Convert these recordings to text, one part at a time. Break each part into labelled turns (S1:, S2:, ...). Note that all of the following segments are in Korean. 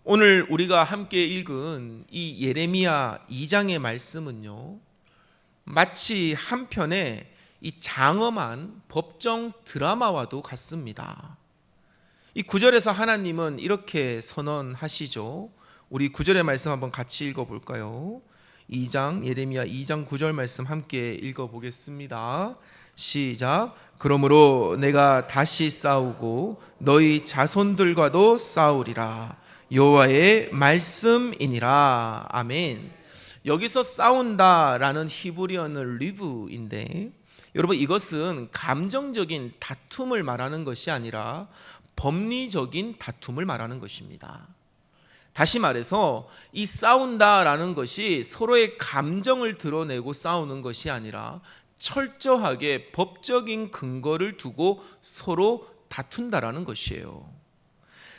S1: 오늘 우리가 함께 읽은 이 예레미야 2장의 말씀은요, 마치 한편의 이 장엄한 법정 드라마와도 같습니다. 이 9절에서 하나님은 이렇게 선언하시죠. 우리 9절의 말씀 한번 같이 읽어볼까요? 2장 예레미야 2장 9절 말씀 함께 읽어보겠습니다. 시작. 그러므로 내가 다시 싸우고 너희 자손들과도 싸우리라. 여호와의 말씀이니라. 아멘. 여기서 싸운다라는 히브리어는 리브인데, 여러분 이것은 감정적인 다툼을 말하는 것이 아니라 법리적인 다툼을 말하는 것입니다. 다시 말해서 이 싸운다라는 것이 서로의 감정을 드러내고 싸우는 것이 아니라 철저하게 법적인 근거를 두고 서로 다툰다라는 것이에요.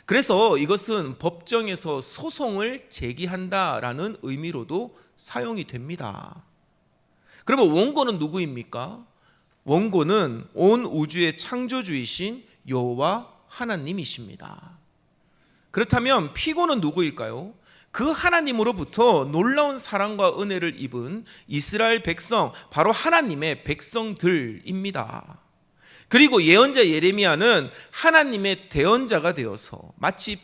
S1: 그래서 이것은 법정에서 소송을 제기한다라는 의미로도 사용이 됩니다. 그러면 원고는 누구입니까? 원고는 온 우주의 창조주이신 여호와 하나님이십니다. 그렇다면 피고는 누구일까요? 그 하나님으로부터 놀라운 사랑과 은혜를 입은 이스라엘 백성, 바로 하나님의 백성들입니다. 그리고 예언자 예레미야는 하나님의 대언자가 되어서 마치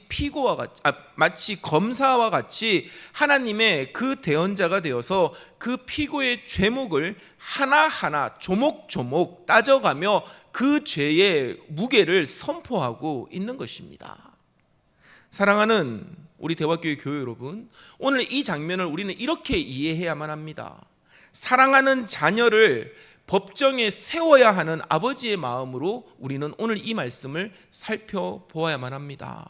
S1: 마치 검사와 같이 하나님의 그 대언자가 되어서 그 피고의 죄목을 하나하나 조목조목 따져가며 그 죄의 무게를 선포하고 있는 것입니다. 사랑하는 우리 대화교회 교회 여러분, 오늘 이 장면을 우리는 이렇게 이해해야만 합니다. 사랑하는 자녀를 법정에 세워야 하는 아버지의 마음으로 우리는 오늘 이 말씀을 살펴보아야만 합니다.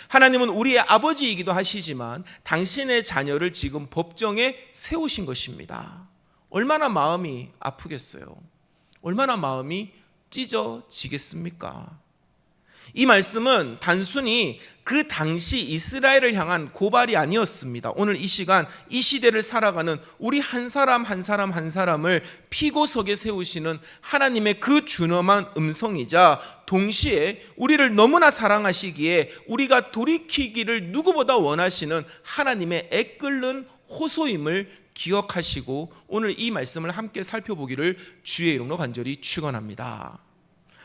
S1: 하나님은 우리의 아버지이기도 하시지만 당신의 자녀를 지금 법정에 세우신 것입니다. 얼마나 마음이 아프겠어요? 얼마나 마음이 찢어지겠습니까? 이 말씀은 단순히 그 당시 이스라엘을 향한 고발이 아니었습니다. 오늘 이 시간, 이 시대를 살아가는 우리 한 사람 한 사람 한 사람을 피고석에 세우시는 하나님의 그 준엄한 음성이자, 동시에 우리를 너무나 사랑하시기에 우리가 돌이키기를 누구보다 원하시는 하나님의 애끓는 호소임을 기억하시고 오늘 이 말씀을 함께 살펴보기를 주의 이름으로 간절히 축원합니다.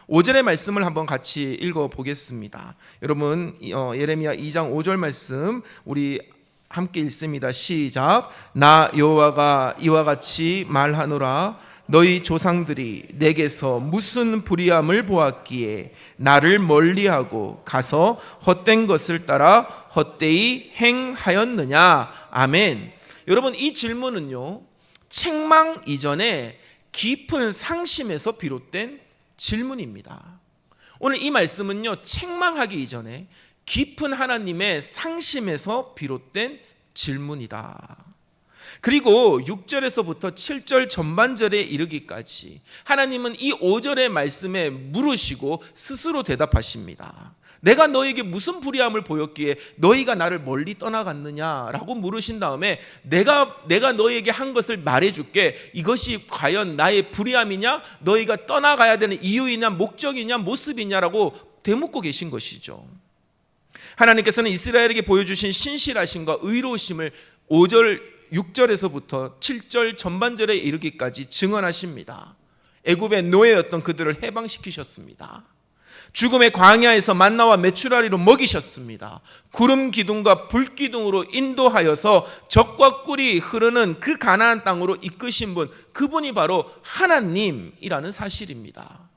S1: 5절의 말씀을 한번 같이 읽어보겠습니다. 여러분 예레미야 2장 5절 말씀 우리 함께 읽습니다. 시작. 나 여호와가 이와 같이 말하노라. 너희 조상들이 내게서 무슨 불의함을 보았기에 나를 멀리하고 가서 헛된 것을 따라 헛되이 행하였느냐. 아멘. 여러분 이 질문은요, 책망 이전에 깊은 상심에서 비롯된 질문입니다. 오늘 이 말씀은요, 책망하기 이전에 깊은 하나님의 상심에서 비롯된 질문이다. 그리고 6절에서부터 7절 전반절에 이르기까지 하나님은 이 5절의 말씀에 물으시고 스스로 대답하십니다. 내가 너에게 무슨 불의함을 보였기에 너희가 나를 멀리 떠나갔느냐라고 물으신 다음에 내가 너에게 한 것을 말해줄게. 이것이 과연 나의 불의함이냐, 너희가 떠나가야 되는 이유이냐, 목적이냐, 모습이냐라고 되묻고 계신 것이죠. 하나님께서는 이스라엘에게 보여주신 신실하심과 의로우심을 5절 6절에서부터 7절 전반절에 이르기까지 증언하십니다. 애굽의 노예였던 그들을 해방시키셨습니다. 죽음의 광야에서 만나와 메추라리로 먹이셨습니다. 구름 기둥과 불 기둥으로 인도하여서 젖과 꿀이 흐르는 그 가나안 땅으로 이끄신 분, 그분이 바로 하나님이라는 사실입니다.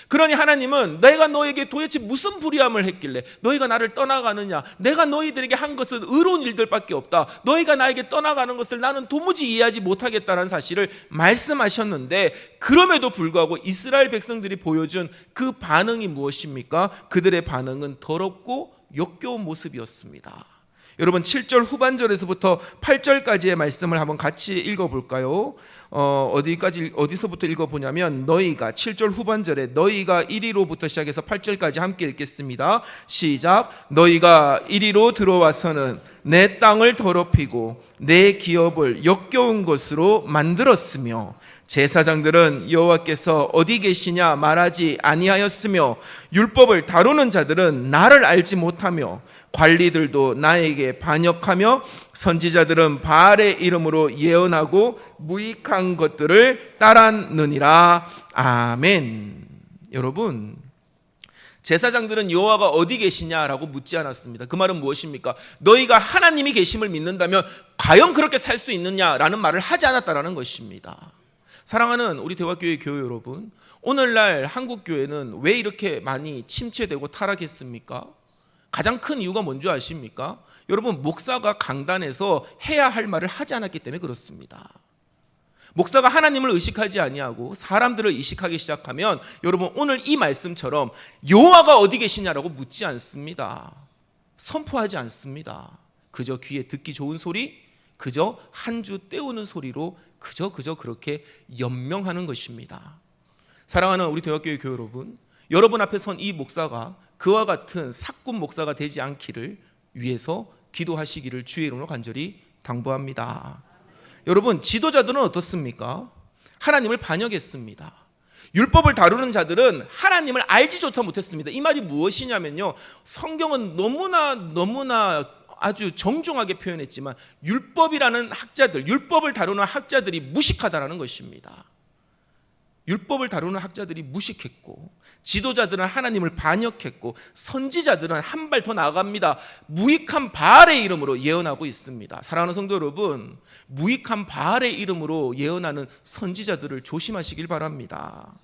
S1: 그러니 하나님은 내가 너에게 도대체 무슨 불의함을 했길래 너희가 나를 떠나가느냐, 내가 너희들에게 한 것은 의로운 일들밖에 없다, 너희가 나에게 떠나가는 것을 나는 도무지 이해하지 못하겠다는 사실을 말씀하셨는데, 그럼에도 불구하고 이스라엘 백성들이 보여준 그 반응이 무엇입니까? 그들의 반응은 더럽고 역겨운 모습이었습니다. 여러분 7절 후반절에서부터 8절까지의 말씀을 한번 같이 읽어볼까요? 어디서부터 읽어보냐면 너희가 7절 후반절에 너희가 이리로부터 시작해서 8절까지 함께 읽겠습니다. 시작. 너희가 이리로 들어와서는 내 땅을 더럽히고 내 기업을 역겨운 것으로 만들었으며 제사장들은 여호와께서 어디 계시냐 말하지 아니하였으며 율법을 다루는 자들은 나를 알지 못하며 관리들도 나에게 반역하며 선지자들은 바알의 이름으로 예언하고 무익한 것들을 따랐느니라. 아멘. 여러분, 제사장들은 여호와가 어디 계시냐라고 묻지 않았습니다. 그 말은 무엇입니까? 너희가 하나님이 계심을 믿는다면 과연 그렇게 살 수 있느냐라는 말을 하지 않았다라는 것입니다. 사랑하는 우리 대화교회 교회 여러분, 오늘날 한국 교회는 왜 이렇게 많이 침체되고 타락했습니까? 가장 큰 이유가 뭔지 아십니까? 여러분, 목사가 강단에서 해야 할 말을 하지 않았기 때문에 그렇습니다. 목사가 하나님을 의식하지 아니하고 사람들을 의식하기 시작하면 여러분, 오늘 이 말씀처럼 여호와가 어디 계시냐라고 묻지 않습니다. 선포하지 않습니다. 그저 귀에 듣기 좋은 소리, 그저 한 주 때우는 소리로 그저 그렇게 연명하는 것입니다. 사랑하는 우리 대학교회 교회 여러분, 여러분 앞에 선 이 목사가 그와 같은 사꾼 목사가 되지 않기를 위해서 기도하시기를 주의 이름으로 간절히 당부합니다. 여러분, 지도자들은 어떻습니까? 하나님을 반역했습니다. 율법을 다루는 자들은 하나님을 알지조차 못했습니다. 이 말이 무엇이냐면요, 성경은 너무나 아주 정중하게 표현했지만 율법이라는 학자들, 율법을 다루는 학자들이 무식하다라는 것입니다. 율법을 다루는 학자들이 무식했고, 지도자들은 하나님을 반역했고, 선지자들은 한 발 더 나아갑니다. 무익한 바알의 이름으로 예언하고 있습니다. 사랑하는 성도 여러분, 무익한 바알의 이름으로 예언하는 선지자들을 조심하시길 바랍니다.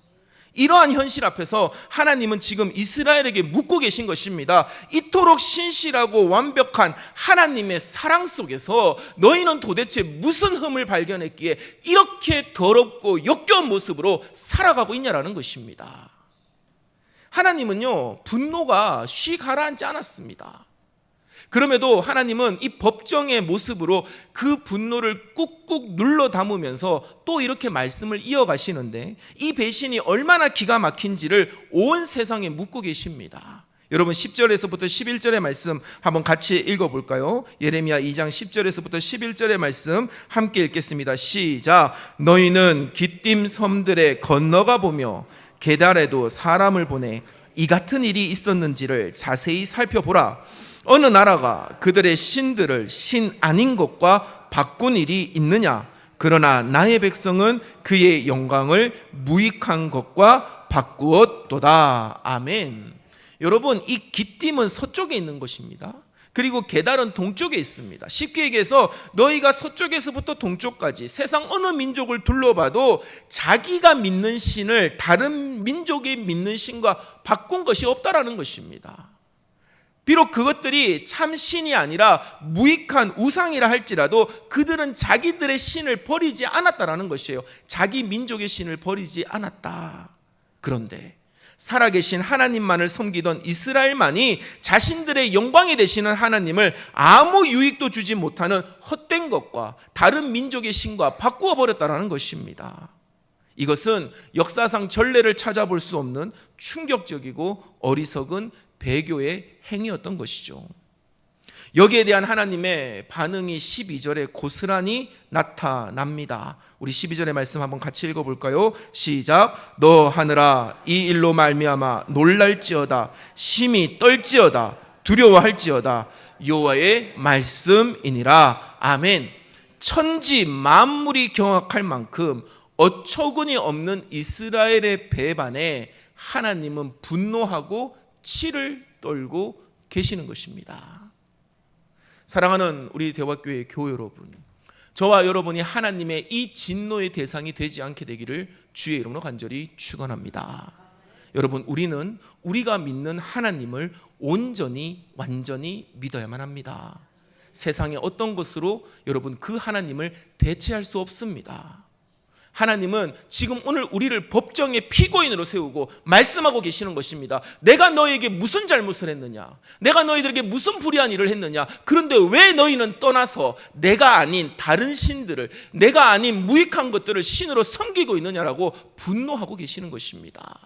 S1: 이러한 현실 앞에서 하나님은 지금 이스라엘에게 묻고 계신 것입니다. 이토록 신실하고 완벽한 하나님의 사랑 속에서 너희는 도대체 무슨 흠을 발견했기에 이렇게 더럽고 역겨운 모습으로 살아가고 있냐라는 것입니다. 하나님은요, 분노가 쉬 가라앉지 않았습니다. 그럼에도 하나님은 이 법정의 모습으로 그 분노를 꾹꾹 눌러 담으면서 또 이렇게 말씀을 이어가시는데, 이 배신이 얼마나 기가 막힌지를 온 세상에 묻고 계십니다. 여러분, 10절에서부터 11절의 말씀 한번 같이 읽어볼까요? 예레미야 2장 10절에서부터 11절의 말씀 함께 읽겠습니다. 시작. 너희는 기띔 섬들에 건너가 보며 게달에도 사람을 보내 이 같은 일이 있었는지를 자세히 살펴보라. 어느 나라가 그들의 신들을 신 아닌 것과 바꾼 일이 있느냐? 그러나 나의 백성은 그의 영광을 무익한 것과 바꾸었도다. 아멘. 여러분, 이 기띔은 서쪽에 있는 것입니다. 그리고 게달은 동쪽에 있습니다. 쉽게 얘기해서 너희가 서쪽에서부터 동쪽까지 세상 어느 민족을 둘러봐도 자기가 믿는 신을 다른 민족이 믿는 신과 바꾼 것이 없다라는 것입니다. 비록 그것들이 참 신이 아니라 무익한 우상이라 할지라도 그들은 자기들의 신을 버리지 않았다라는 것이에요. 자기 민족의 신을 버리지 않았다. 그런데 살아계신 하나님만을 섬기던 이스라엘만이 자신들의 영광이 되시는 하나님을 아무 유익도 주지 못하는 헛된 것과 다른 민족의 신과 바꾸어 버렸다는 것입니다. 이것은 역사상 전례를 찾아볼 수 없는 충격적이고 어리석은 배교의 행위였던 것이죠. 여기에 대한 하나님의 반응이 12절에 고스란히 나타납니다. 우리 12절의 말씀 한번 같이 읽어볼까요? 시작. 너 하늘아, 이 일로 말미암아 놀랄지어다, 심히 떨지어다, 두려워할지어다. 여호와의 말씀이니라. 아멘. 천지 만물이 경악할 만큼 어처구니 없는 이스라엘의 배반에 하나님은 분노하고 치를 떨고 계시는 것입니다. 사랑하는 우리 대화교회 교회 여러분, 저와 여러분이 하나님의 이 진노의 대상이 되지 않게 되기를 주의 이름으로 간절히 축원합니다. 여러분, 우리는 우리가 믿는 하나님을 온전히 완전히 믿어야만 합니다. 세상의 어떤 것으로 여러분 그 하나님을 대체할 수 없습니다. 하나님은 지금 오늘 우리를 법정의 피고인으로 세우고 말씀하고 계시는 것입니다. 내가 너에게 무슨 잘못을 했느냐? 내가 너희들에게 무슨 불의한 일을 했느냐? 그런데 왜 너희는 떠나서 내가 아닌 다른 신들을, 내가 아닌 무익한 것들을 신으로 섬기고 있느냐라고 분노하고 계시는 것입니다.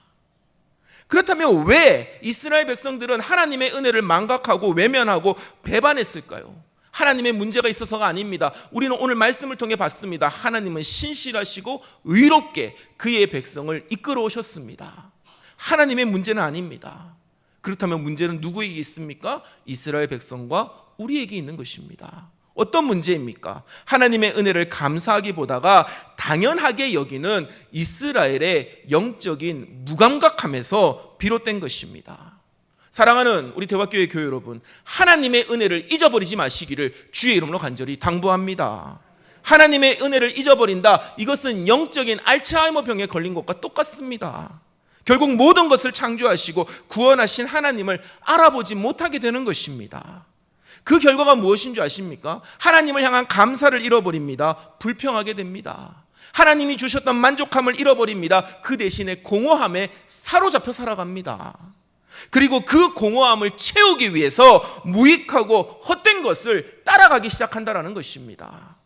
S1: 그렇다면 왜 이스라엘 백성들은 하나님의 은혜를 망각하고 외면하고 배반했을까요? 하나님의 문제가 있어서가 아닙니다. 우리는 오늘 말씀을 통해 봤습니다. 하나님은 신실하시고 의롭게 그의 백성을 이끌어 오셨습니다. 하나님의 문제는 아닙니다. 그렇다면 문제는 누구에게 있습니까? 이스라엘 백성과 우리에게 있는 것입니다. 어떤 문제입니까? 하나님의 은혜를 감사하기보다가 당연하게 여기는 이스라엘의 영적인 무감각함에서 비롯된 것입니다. 사랑하는 우리 대화교회 교회 여러분, 하나님의 은혜를 잊어버리지 마시기를 주의 이름으로 간절히 당부합니다. 하나님의 은혜를 잊어버린다, 이것은 영적인 알츠하이머 병에 걸린 것과 똑같습니다. 결국 모든 것을 창조하시고 구원하신 하나님을 알아보지 못하게 되는 것입니다. 그 결과가 무엇인 줄 아십니까? 하나님을 향한 감사를 잃어버립니다. 불평하게 됩니다. 하나님이 주셨던 만족함을 잃어버립니다. 그 대신에 공허함에 사로잡혀 살아갑니다. 그리고 그 공허함을 채우기 위해서 무익하고 헛된 것을 따라가기 시작한다는 것입니다.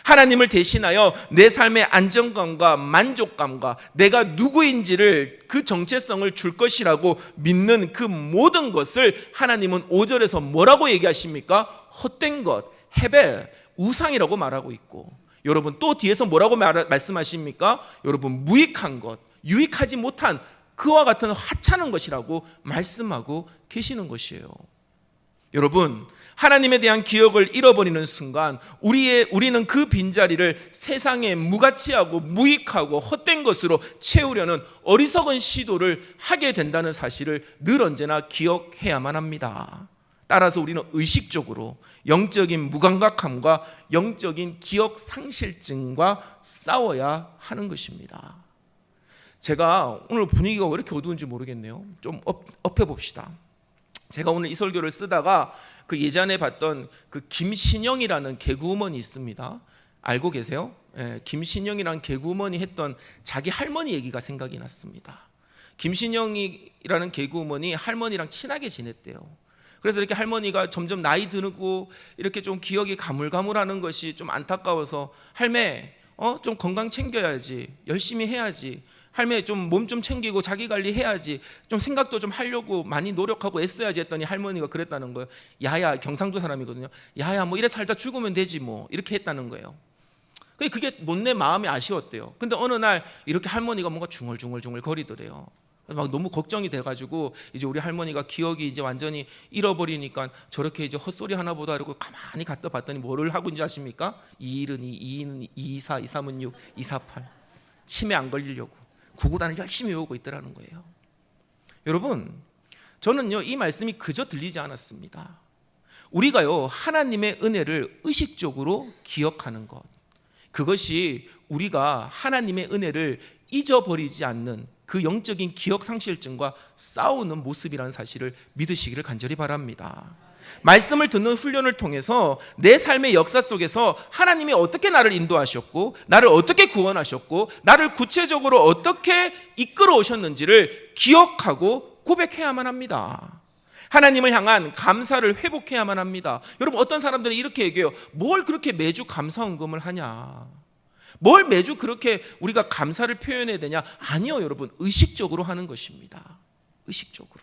S1: 하나님을 대신하여 내 삶의 안정감과 만족감과 내가 누구인지를 그 정체성을 줄 것이라고 믿는 그 모든 것을 하나님은 5절에서 뭐라고 얘기하십니까? 헛된 것, 헤벨, 우상이라고 말하고 있고, 여러분 또 뒤에서 뭐라고 말씀하십니까? 여러분 무익한 것, 유익하지 못한 그와 같은 하찮은 것이라고 말씀하고 계시는 것이에요. 여러분, 하나님에 대한 기억을 잃어버리는 순간 우리는 그 빈자리를 세상에 무가치하고 무익하고 헛된 것으로 채우려는 어리석은 시도를 하게 된다는 사실을 늘 언제나 기억해야만 합니다. 따라서 우리는 의식적으로 영적인 무감각함과 영적인 기억 상실증과 싸워야 하는 것입니다. 제가 오늘 분위기가 왜 이렇게 어두운지 모르겠네요. 좀 업해봅시다. 제가 오늘 이 설교를 쓰다가 그 예전에 봤던 그 김신영이라는 개그우먼이 있습니다. 알고 계세요? 김신영이라는 개그우먼이 했던 자기 할머니 얘기가 생각이 났습니다. 김신영이라는 개그우먼이 할머니랑 친하게 지냈대요. 그래서 이렇게 할머니가 점점 나이 들고 이렇게 좀 기억이 가물가물하는 것이 좀 안타까워서 할매, 좀 건강 챙겨야지, 열심히 해야지, 할매 좀 몸 좀 챙기고 자기 관리해야지, 좀 생각도 좀 하려고 많이 노력하고 애써야지 했더니 할머니가 그랬다는 거예요. 야야, 경상도 사람이거든요. 야야, 뭐 이래 살다 죽으면 되지 뭐, 이렇게 했다는 거예요. 그게 못내 마음이 아쉬웠대요. 근데 어느 날 이렇게 할머니가 뭔가 중얼중얼 거리더래요. 막 너무 걱정이 돼가지고 이제 우리 할머니가 기억이 이제 완전히 잃어버리니까 저렇게 이제 헛소리 하나 보다 이러고 가만히 갖다 봤더니 뭐를 하고 있는지 아십니까? 2일은 2, 2는 2, 2, 4, 2, 3은 6, 2, 4, 8 치매 안 걸리려고 구구단을 열심히 외우고 있더라는 거예요. 여러분, 저는요 이 말씀이 그저 들리지 않았습니다. 우리가요 하나님의 은혜를 의식적으로 기억하는 것, 그것이 우리가 하나님의 은혜를 잊어버리지 않는 그 영적인 기억 상실증과 싸우는 모습이라는 사실을 믿으시기를 간절히 바랍니다. 말씀을 듣는 훈련을 통해서 내 삶의 역사 속에서 하나님이 어떻게 나를 인도하셨고 나를 어떻게 구원하셨고 나를 구체적으로 어떻게 이끌어 오셨는지를 기억하고 고백해야만 합니다. 하나님을 향한 감사를 회복해야만 합니다. 여러분, 어떤 사람들은 이렇게 얘기해요. 뭘 그렇게 매주 감사헌금을 하냐, 뭘 매주 그렇게 우리가 감사를 표현해야 되냐. 아니요 여러분, 의식적으로 하는 것입니다. 의식적으로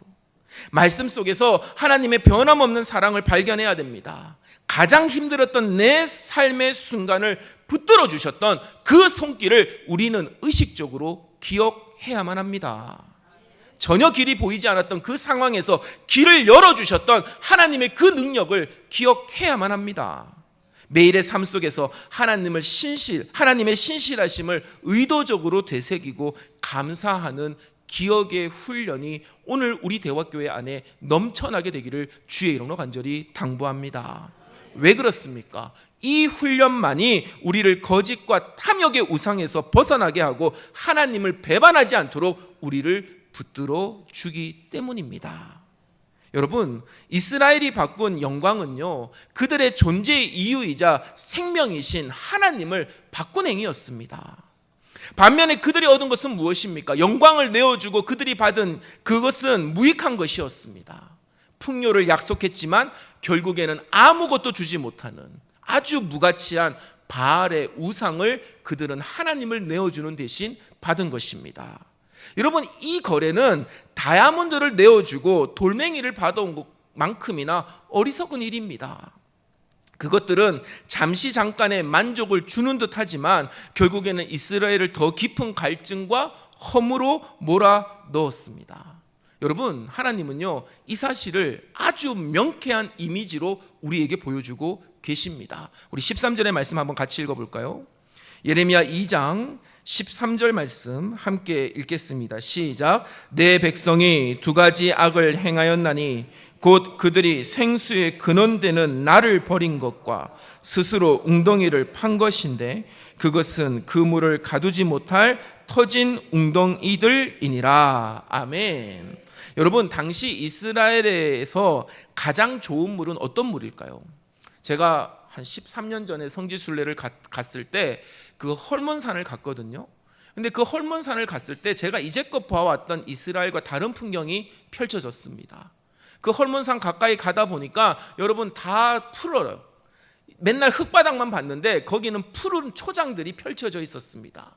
S1: 말씀 속에서 하나님의 변함없는 사랑을 발견해야 됩니다. 가장 힘들었던 내 삶의 순간을 붙들어 주셨던 그 손길을 우리는 의식적으로 기억해야만 합니다. 전혀 길이 보이지 않았던 그 상황에서 길을 열어주셨던 하나님의 그 능력을 기억해야만 합니다. 매일의 삶 속에서 하나님의 신실하심을 의도적으로 되새기고 감사하는 기억의 훈련이 오늘 우리 대화교회 안에 넘쳐나게 되기를 주의 이름으로 간절히 당부합니다. 왜 그렇습니까? 이 훈련만이 우리를 거짓과 탐욕의 우상에서 벗어나게 하고 하나님을 배반하지 않도록 우리를 붙들어 주기 때문입니다. 여러분, 이스라엘이 바꾼 영광은요, 그들의 존재의 이유이자 생명이신 하나님을 바꾼 행위였습니다. 반면에 그들이 얻은 것은 무엇입니까? 영광을 내어주고 그들이 받은 그것은 무익한 것이었습니다. 풍요를 약속했지만 결국에는 아무것도 주지 못하는 아주 무가치한 바알의 우상을 그들은 하나님을 내어주는 대신 받은 것입니다. 여러분, 이 거래는 다이아몬드를 내어주고 돌멩이를 받아온 것만큼이나 어리석은 일입니다. 그것들은 잠시 잠깐의 만족을 주는 듯하지만 결국에는 이스라엘을 더 깊은 갈증과 허무로 몰아넣었습니다. 여러분, 하나님은요, 이 사실을 아주 명쾌한 이미지로 우리에게 보여주고 계십니다. 우리 13절의 말씀 한번 같이 읽어볼까요? 예레미야 2장 13절 말씀 함께 읽겠습니다. 시작. 내 백성이 두 가지 악을 행하였나니 곧 그들이 생수의 근원되는 나를 버린 것과 스스로 웅덩이를 판 것인데 그것은 그 물을 가두지 못할 터진 웅덩이들이니라. 아멘. 여러분, 당시 이스라엘에서 가장 좋은 물은 어떤 물일까요? 제가 한 13년 전에 성지순례를 갔을 때 그 헐몬산을 갔거든요. 근데 그 헐몬산을 갔을 때 제가 이제껏 봐왔던 이스라엘과 다른 풍경이 펼쳐졌습니다. 그 헐몬산 가까이 가다 보니까 여러분 다 풀어요. 맨날 흙바닥만 봤는데 거기는 푸른 초장들이 펼쳐져 있었습니다.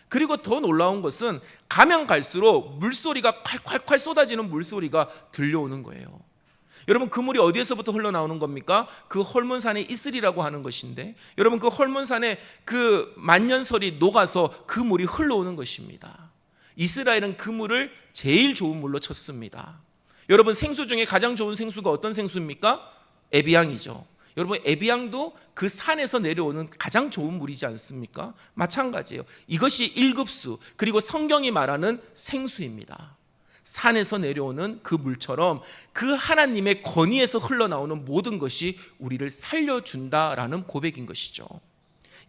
S1: 그리고 더 놀라운 것은 가면 갈수록 물소리가 콸콸콸 쏟아지는 물소리가 들려오는 거예요. 여러분, 그 물이 어디에서부터 흘러나오는 겁니까? 그 헐몬산의 이슬이라고 하는 것인데, 여러분, 그 헐몬산의 그 만년설이 녹아서 그 물이 흘러오는 것입니다. 이스라엘은 그 물을 제일 좋은 물로 쳤습니다. 여러분, 생수 중에 가장 좋은 생수가 어떤 생수입니까? 에비앙이죠. 여러분, 에비앙도 그 산에서 내려오는 가장 좋은 물이지 않습니까? 마찬가지예요. 이것이 1급수, 그리고 성경이 말하는 생수입니다. 산에서 내려오는 그 물처럼 그 하나님의 권위에서 흘러나오는 모든 것이 우리를 살려준다라는 고백인 것이죠.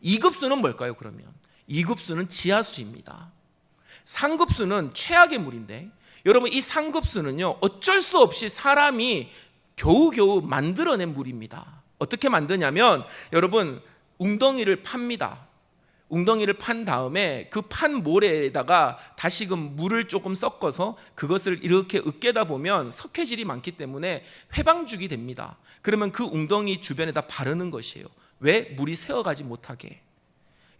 S1: 2급수는 뭘까요? 그러면 2급수는 지하수입니다. 3급수는 최악의 물인데, 여러분, 이 3급수는요 어쩔 수 없이 사람이 겨우겨우 만들어낸 물입니다. 어떻게 만드냐면, 여러분, 웅덩이를 팝니다. 웅덩이를 판 다음에 그 판 모래에다가 다시금 물을 조금 섞어서 그것을 이렇게 으깨다 보면 석회질이 많기 때문에 회방죽이 됩니다. 그러면 그 웅덩이 주변에다 바르는 것이에요. 왜? 물이 새어가지 못하게.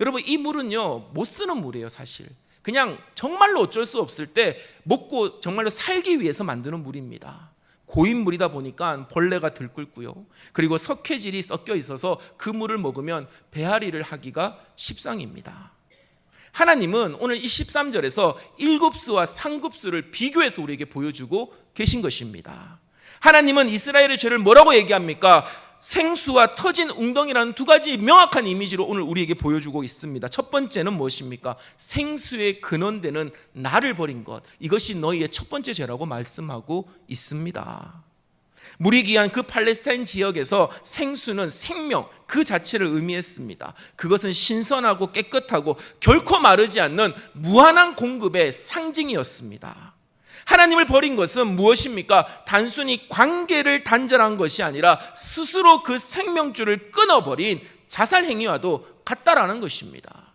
S1: 여러분, 이 물은요 못 쓰는 물이에요. 사실 그냥 정말로 어쩔 수 없을 때 먹고 정말로 살기 위해서 만드는 물입니다. 고인물이다 보니까 벌레가 들끓고요, 그리고 석회질이 섞여 있어서 그 물을 먹으면 배앓이를 하기가 십상입니다. 하나님은 오늘 이 13절에서 1급수와 3급수를 비교해서 우리에게 보여주고 계신 것입니다. 하나님은 이스라엘의 죄를 뭐라고 얘기합니까? 생수와 터진 웅덩이라는 두 가지 명확한 이미지로 오늘 우리에게 보여주고 있습니다. 첫 번째는 무엇입니까? 생수의 근원되는 나를 버린 것, 이것이 너희의 첫 번째 죄라고 말씀하고 있습니다. 물이 귀한 그 팔레스타인 지역에서 생수는 생명 그 자체를 의미했습니다. 그것은 신선하고 깨끗하고 결코 마르지 않는 무한한 공급의 상징이었습니다. 하나님을 버린 것은 무엇입니까? 단순히 관계를 단절한 것이 아니라 스스로 그 생명줄을 끊어버린 자살 행위와도 같다라는 것입니다.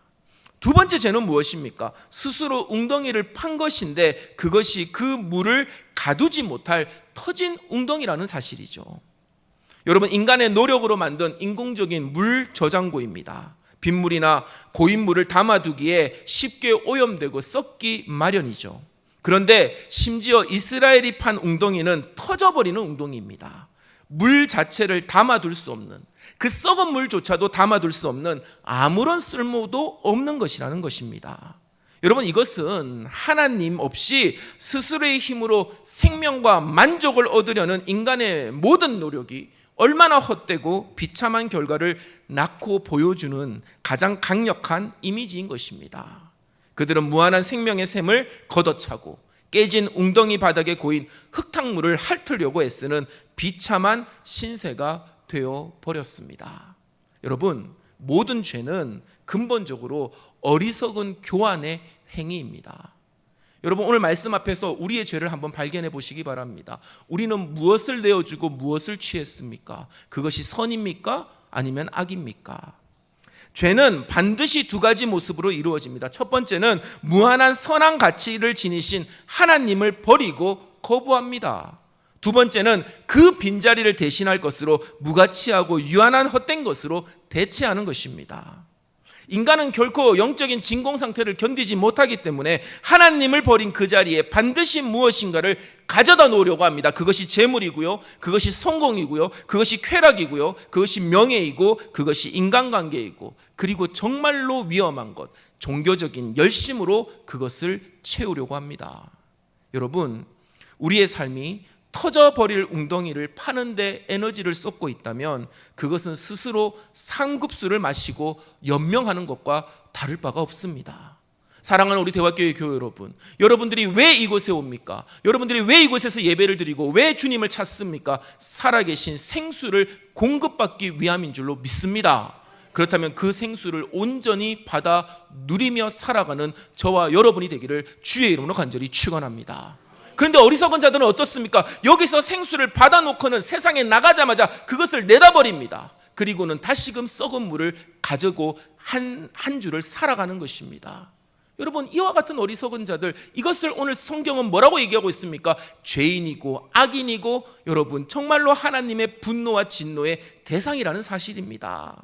S1: 두 번째 죄는 무엇입니까? 스스로 웅덩이를 판 것인데 그것이 그 물을 가두지 못할 터진 웅덩이라는 사실이죠. 여러분, 인간의 노력으로 만든 인공적인 물 저장고입니다. 빗물이나 고인물을 담아두기에 쉽게 오염되고 썩기 마련이죠. 그런데 심지어 이스라엘이 판 웅덩이는 터져버리는 웅덩이입니다. 물 자체를 담아둘 수 없는, 그 썩은 물조차도 담아둘 수 없는 아무런 쓸모도 없는 것이라는 것입니다. 여러분, 이것은 하나님 없이 스스로의 힘으로 생명과 만족을 얻으려는 인간의 모든 노력이 얼마나 헛되고 비참한 결과를 낳고 보여주는 가장 강력한 이미지인 것입니다. 그들은 무한한 생명의 샘을 걷어차고 깨진 웅덩이 바닥에 고인 흙탕물을 핥으려고 애쓰는 비참한 신세가 되어 버렸습니다. 여러분, 모든 죄는 근본적으로 어리석은 교환의 행위입니다. 여러분, 오늘 말씀 앞에서 우리의 죄를 한번 발견해 보시기 바랍니다. 우리는 무엇을 내어주고 무엇을 취했습니까? 그것이 선입니까? 아니면 악입니까? 죄는 반드시 두 가지 모습으로 이루어집니다. 첫 번째는 무한한 선한 가치를 지니신 하나님을 버리고 거부합니다. 두 번째는 그 빈자리를 대신할 것으로 무가치하고 유한한 헛된 것으로 대체하는 것입니다. 인간은 결코 영적인 진공 상태를 견디지 못하기 때문에 하나님을 버린 그 자리에 반드시 무엇인가를 가져다 놓으려고 합니다. 그것이 재물이고요, 그것이 성공이고요, 그것이 쾌락이고요, 그것이 명예이고, 그것이 인간관계이고, 그리고 정말로 위험한 것, 종교적인 열심으로 그것을 채우려고 합니다. 여러분, 우리의 삶이 터져버릴 웅덩이를 파는데 에너지를 쏟고 있다면 그것은 스스로 상급수를 마시고 연명하는 것과 다를 바가 없습니다. 사랑하는 우리 대화교회 교회 여러분, 여러분들이 왜 이곳에 옵니까? 여러분들이 왜 이곳에서 예배를 드리고 왜 주님을 찾습니까? 살아계신 생수를 공급받기 위함인 줄로 믿습니다. 그렇다면 그 생수를 온전히 받아 누리며 살아가는 저와 여러분이 되기를 주의 이름으로 간절히 축원합니다. 그런데 어리석은 자들은 어떻습니까? 여기서 생수를 받아놓고는 세상에 나가자마자 그것을 내다버립니다. 그리고는 다시금 썩은 물을 가지고 한 주를 살아가는 것입니다. 여러분, 이와 같은 어리석은 자들, 이것을 오늘 성경은 뭐라고 얘기하고 있습니까? 죄인이고 악인이고 여러분 정말로 하나님의 분노와 진노의 대상이라는 사실입니다.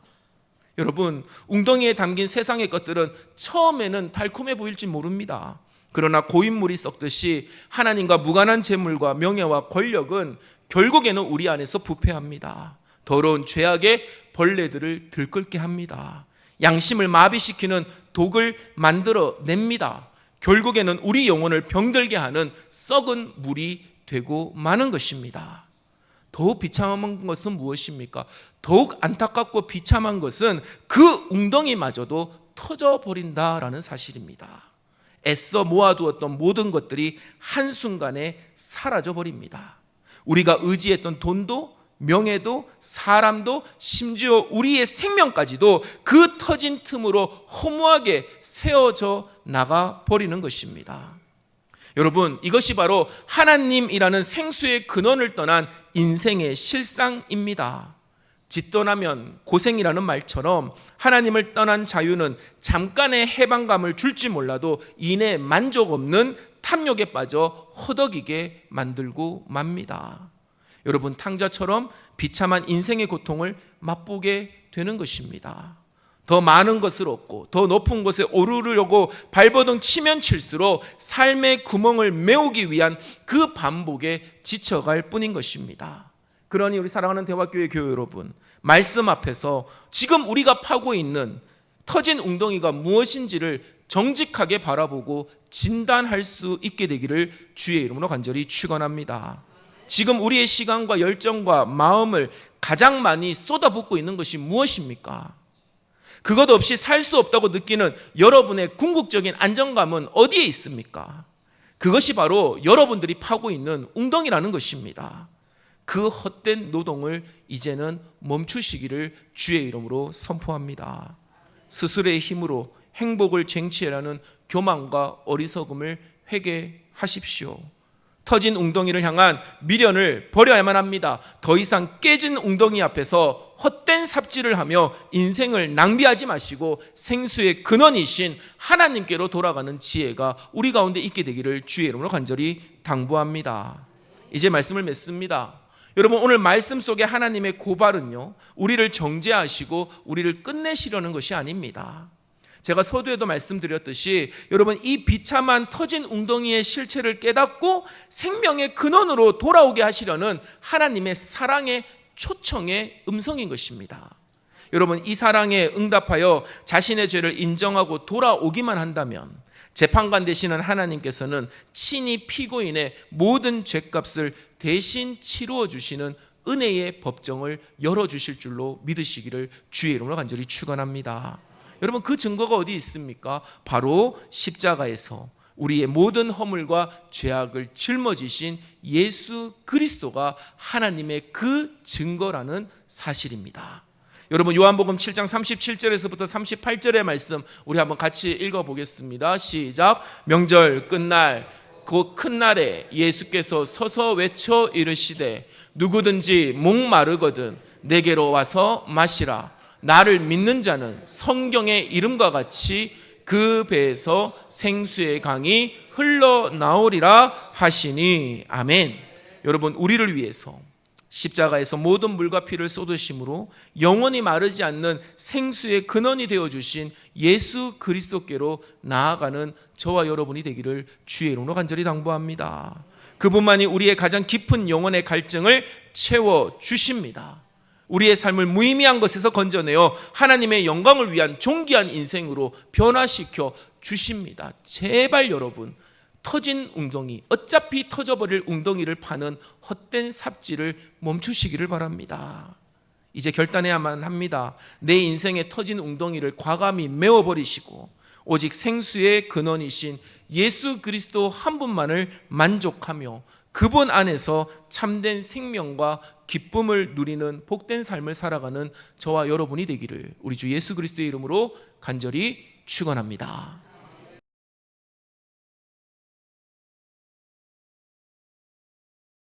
S1: 여러분, 웅덩이에 담긴 세상의 것들은 처음에는 달콤해 보일지 모릅니다. 그러나 고인물이 썩듯이 하나님과 무관한 재물과 명예와 권력은 결국에는 우리 안에서 부패합니다. 더러운 죄악의 벌레들을 들끓게 합니다. 양심을 마비시키는 독을 만들어 냅니다. 결국에는 우리 영혼을 병들게 하는 썩은 물이 되고 마는 것입니다. 더욱 비참한 것은 무엇입니까? 더욱 안타깝고 비참한 것은 그 웅덩이마저도 터져버린다라는 사실입니다. 애써 모아두었던 모든 것들이 한순간에 사라져버립니다. 우리가 의지했던 돈도 명예도 사람도 심지어 우리의 생명까지도 그 터진 틈으로 허무하게 세워져 나가버리는 것입니다. 여러분, 이것이 바로 하나님이라는 생수의 근원을 떠난 인생의 실상입니다. 짓떠나면 고생이라는 말처럼 하나님을 떠난 자유는 잠깐의 해방감을 줄지 몰라도 이내 만족 없는 탐욕에 빠져 허덕이게 만들고 맙니다. 여러분, 탕자처럼 비참한 인생의 고통을 맛보게 되는 것입니다. 더 많은 것을 얻고 더 높은 곳에 오르려고 발버둥 치면 칠수록 삶의 구멍을 메우기 위한 그 반복에 지쳐갈 뿐인 것입니다. 그러니 우리 사랑하는 대화교회 교회 여러분, 말씀 앞에서 지금 우리가 파고 있는 터진 웅덩이가 무엇인지를 정직하게 바라보고 진단할 수 있게 되기를 주의 이름으로 간절히 축원합니다. 지금 우리의 시간과 열정과 마음을 가장 많이 쏟아붓고 있는 것이 무엇입니까? 그것 없이 살 수 없다고 느끼는 여러분의 궁극적인 안정감은 어디에 있습니까? 그것이 바로 여러분들이 파고 있는 웅덩이라는 것입니다. 그 헛된 노동을 이제는 멈추시기를 주의 이름으로 선포합니다. 스스로의 힘으로 행복을 쟁취하려는 교만과 어리석음을 회개하십시오. 터진 웅덩이를 향한 미련을 버려야만 합니다. 더 이상 깨진 웅덩이 앞에서 헛된 삽질을 하며 인생을 낭비하지 마시고 생수의 근원이신 하나님께로 돌아가는 지혜가 우리 가운데 있게 되기를 주의 이름으로 간절히 당부합니다. 이제 말씀을 맺습니다. 여러분, 오늘 말씀 속에 하나님의 고발은요, 우리를 정죄하시고 우리를 끝내시려는 것이 아닙니다. 제가 서두에도 말씀드렸듯이 여러분, 이 비참한 터진 웅덩이의 실체를 깨닫고 생명의 근원으로 돌아오게 하시려는 하나님의 사랑의 초청의 음성인 것입니다. 여러분, 이 사랑에 응답하여 자신의 죄를 인정하고 돌아오기만 한다면 재판관 되시는 하나님께서는 친히 피고인의 모든 죄값을 대신 치루어 주시는 은혜의 법정을 열어주실 줄로 믿으시기를 주의 이름으로 간절히 축원합니다. 여러분, 그 증거가 어디 있습니까? 바로 십자가에서 우리의 모든 허물과 죄악을 짊어지신 예수 그리스도가 하나님의 그 증거라는 사실입니다. 여러분, 요한복음 7장 37절에서부터 38절의 말씀 우리 한번 같이 읽어보겠습니다. 시작. 명절 끝날 그 큰 날에 예수께서 서서 외쳐 이르시되 누구든지 목마르거든 내게로 와서 마시라. 나를 믿는 자는 성경의 이름과 같이 그 배에서 생수의 강이 흘러나오리라 하시니. 아멘. 여러분, 우리를 위해서 십자가에서 모든 물과 피를 쏟으심으로 영원히 마르지 않는 생수의 근원이 되어주신 예수 그리스도께로 나아가는 저와 여러분이 되기를 주의 이름으로 간절히 당부합니다. 그분만이 우리의 가장 깊은 영혼의 갈증을 채워주십니다. 우리의 삶을 무의미한 것에서 건져내어 하나님의 영광을 위한 존귀한 인생으로 변화시켜 주십니다. 제발 여러분, 터진 웅덩이, 어차피 터져버릴 웅덩이를 파는 헛된 삽질을 멈추시기를 바랍니다. 이제 결단해야만 합니다. 내 인생에 터진 웅덩이를 과감히 메워버리시고 오직 생수의 근원이신 예수 그리스도 한 분만을 만족하며 그분 안에서 참된 생명과 기쁨을 누리는 복된 삶을 살아가는 저와 여러분이 되기를 우리 주 예수 그리스도의 이름으로 간절히 축원합니다.